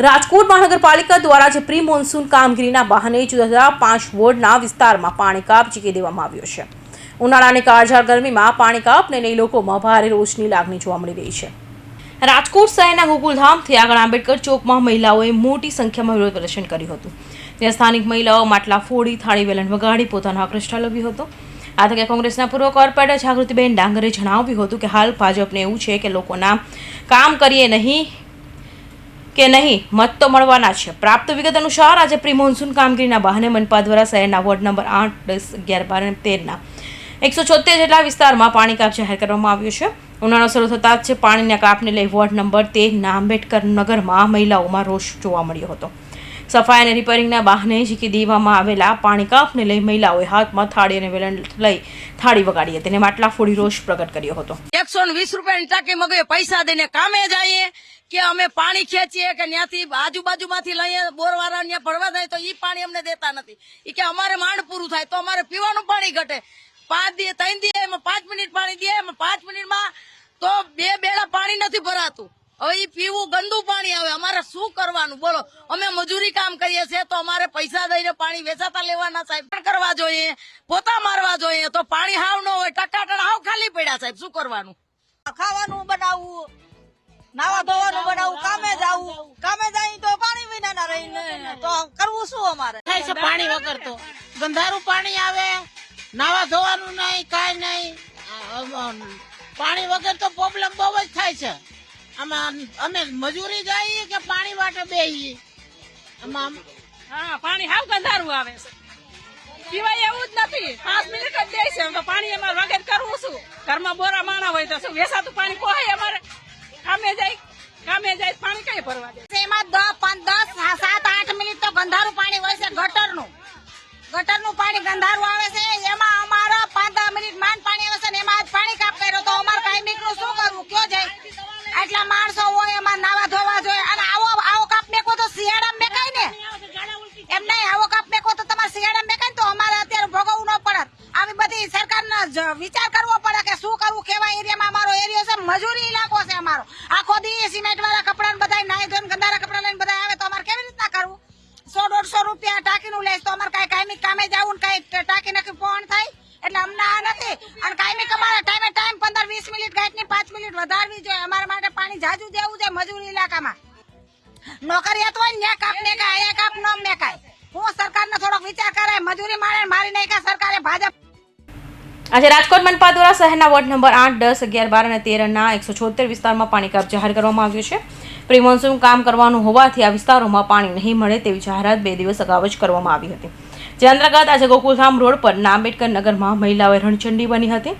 રાજકોટ મહાનગરપાલિકા દ્વારા જે પ્રી મોન્સૂન કામગીરીના બહાને જુદા જુદા 5 વોર્ડના વિસ્તારમાં પાણી કાપ ઝીકી દેવામાં આવ્યો છે। ઉનાળાની કાળઝાળ ગરમીમાં પાણી કાપને લઈ લોકોમાં ભારે રોષની લાગણી જોવા મળી રહી છે। રાજકોટ શહેરના ગોકુલધામથી આગળ આંબેડકર ચોકમાં મહિલાઓએ મોટી સંખ્યામાં વિરોધ પ્રદર્શન કર્યું હતું। ત્યાં સ્થાનિક મહિલાઓ માટલા ફોડી, થાળી વેલણ વગાડી પોતાનો આક્રોશ ઠાલવ્યો હતો। આ તકે કોંગ્રેસના પૂર્વ કોર્પોરેટર જાગૃતિબેન ડાંગરે જણાવ્યું હતું કે હાલ ભાજપને એવું છે કે લોકોના કામ કરીએ નહીં કે નહીં, મત તો મળવાના છે। પ્રાપ્ત વિગત અનુસાર આજે પ્રી મોન્સૂન કામગીરીના બહાને મનપા દ્વારા શહેરના વોર્ડ નંબર 8, 10, 11, 12 અને 13ના 176 જેટલા વિસ્તારમાં પાણી કાપ જાહેર કરવામાં આવ્યો છે। ઉનાળો શરૂ થતાં જ પાણીના કાપને લઈ વોર્ડ નંબર 13ના આંબેડકર નગરમાં મહિલાઓમાં રોષ જોવા મળ્યો હતો। સફાઈ અને રિપેરિંગના બહાને ઝીકી દેવામાં આવેલા પાણી કાપને લઈ મહિલાઓએ હાથમાં થાળી અને વેલણ લઈ થાળી વગાડી હતી અને માટલા ફોડી રોષ પ્રગટ કર્યો હતો। 120 રૂપિયાની ટાંકી મગાવીએ, પૈસા દઈને કામે જઈએ કે અમે પાણી ખેંચીએ કે ત્યાંથી આજુબાજુમાંથી લઈએ, બોરવાળા ત્યાં ભરવા જાય તો ઈ પાણી અમને દેતા નથી। ઈ કે અમારે માંડ પૂરું થાય તો અમારે પીવાનું પાણી ઘટે। 5 દી 3 દી એમાં 5 મિનિટ પાણી દે, એમાં 5 મિનિટમાં તો 2 બેડા પાણી નથી ભરાતું। હવે ઈ પીવું ગંદુ પાણી આવે, અમારે શું કરવાનું બોલો? અમે મજૂરી કામ કરીએ છીએ તો અમારે પૈસા દઈને પાણી વેચાતા લેવાના સાહેબ, કરવા જોઈએ, પોતા મારવા જોઈએ તો પાણી હાવ ન હોય, ટકાટણ હાવ ખાલી પડ્યા સાહેબ, શું કરવાનું? ખાવાનું બનાવવું, નાવા ધોવાનું બનાવવું, કામે જાય તો પાણી વિના રહીને તો કરવું શું અમારે? થાય છે પાણી વગર તો ગંધારું પાણી આવે, નાવા ધોવાનું નહીં, કાંઈ નહીં। પાણી વગર તો પ્રોબ્લેમ બહુ જ થાય છે। આમાં અમે મજૂરી જઈએ કે પાણી વાટે બેહીએ, આમાં પાણી હાવ ગંધારું આવે છે, પીવાય એવું જ નથી। 5 મિનિટ જ દે છે તો પાણી અમારે વગર કરવું શું? ઘરમાં બોરા માણા હોય તો શું વેસાતું પાણી પોહાય? અમારે કામે જાય પાણી કઈ ભરવા દે? એમાં 10, 7, 8 મિનિટ તો ગંધારું પાણી હોય છે। ગટરનું પાણી ગંધારું આવે છે, એમાં અમારા 5-10 મિનિટ માંડ પાણી આવે છે ને એમાં પાણી કાપ કર્યો તો અમારે કઈ મીઠું શું કરવું? કયો જાય? આટલા માણસો હોય, એમાં નાવા ધોવા જોઈએ અને આવો કાપ મેકો તો શિયાળામાં મેકાય ને, એમ નહીં આવો કાપ મેકો તો તમારે શિયાળામાં મેકાય તો અમારે અત્યારે ભોગવવું ન પડે। આવી બધી સરકારને વિચાર કરવો પડે કે શું કરવું, કેવા એરિયામાં અમારો એરિયો છે, મજૂરી ઇલાકો છે અમારો। આખો દી સિમેન્ટ વાળા કપડા બધા નાઈ ધોઈને ગંદારા કપડા લઈને બધા આવે તો અમારે કેવી રીતના કરવું? 100-150 રૂપિયા ટાંકીનું લઈશ તો અમારે કાંઈ કામે જવું ને કાંઈ ટાંકી નાખી ફોન થાય એટલે અમને આ નથી। અને કાયમી અમારે ટાઈમ 15-20 મિનિટ ગાંઠની 5 મિનિટ વધારવી જોઈએ। અમારા માટે પાણી જાજુ દેવું જોઈએ મજૂરી ઇલાકામાં। નોકરિયાત હોય ને કાપ મેકાય, અહીંયા કાપ ન મેકાય। હું સરકારને થોડોક વિચાર કરે, મજૂરી મારી નાખ્યા સરકારે ભાજપ। આજે રાજકોટ મનપા દ્વારા શહેરના વોર્ડ નંબર 8, 10, 11, 12 અને 13ના 176 વિસ્તારમાં પાણી કાપ જાહેર કરવામાં આવ્યો છે। પ્રી મોન્સૂન કામ કરવાનું હોવાથી આ વિસ્તારોમાં પાણી નહીં મળે તેવી જાહેરાત 2 દિવસ અગાઉ જ કરવામાં આવી હતી। જે અંતર્ગત આજે ગોકુલધામ રોડ પરના આંબેડકર નગરમાં મહિલાઓએ રણચંડી બની હતી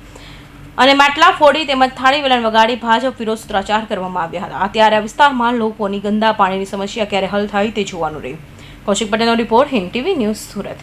અને માટલા ફોડી તેમજ થાળી વેલણ વગાડી ભાજપ વિરોધ સૂત્રોચ્ચાર કરવામાં આવ્યા હતા। ત્યારે આ વિસ્તારમાં લોકોની ગંદા પાણીની સમસ્યા ક્યારે હલ થાય તે જોવાનું રહ્યું। કૌશિક પટેલનો report, Hind TV news, Surat.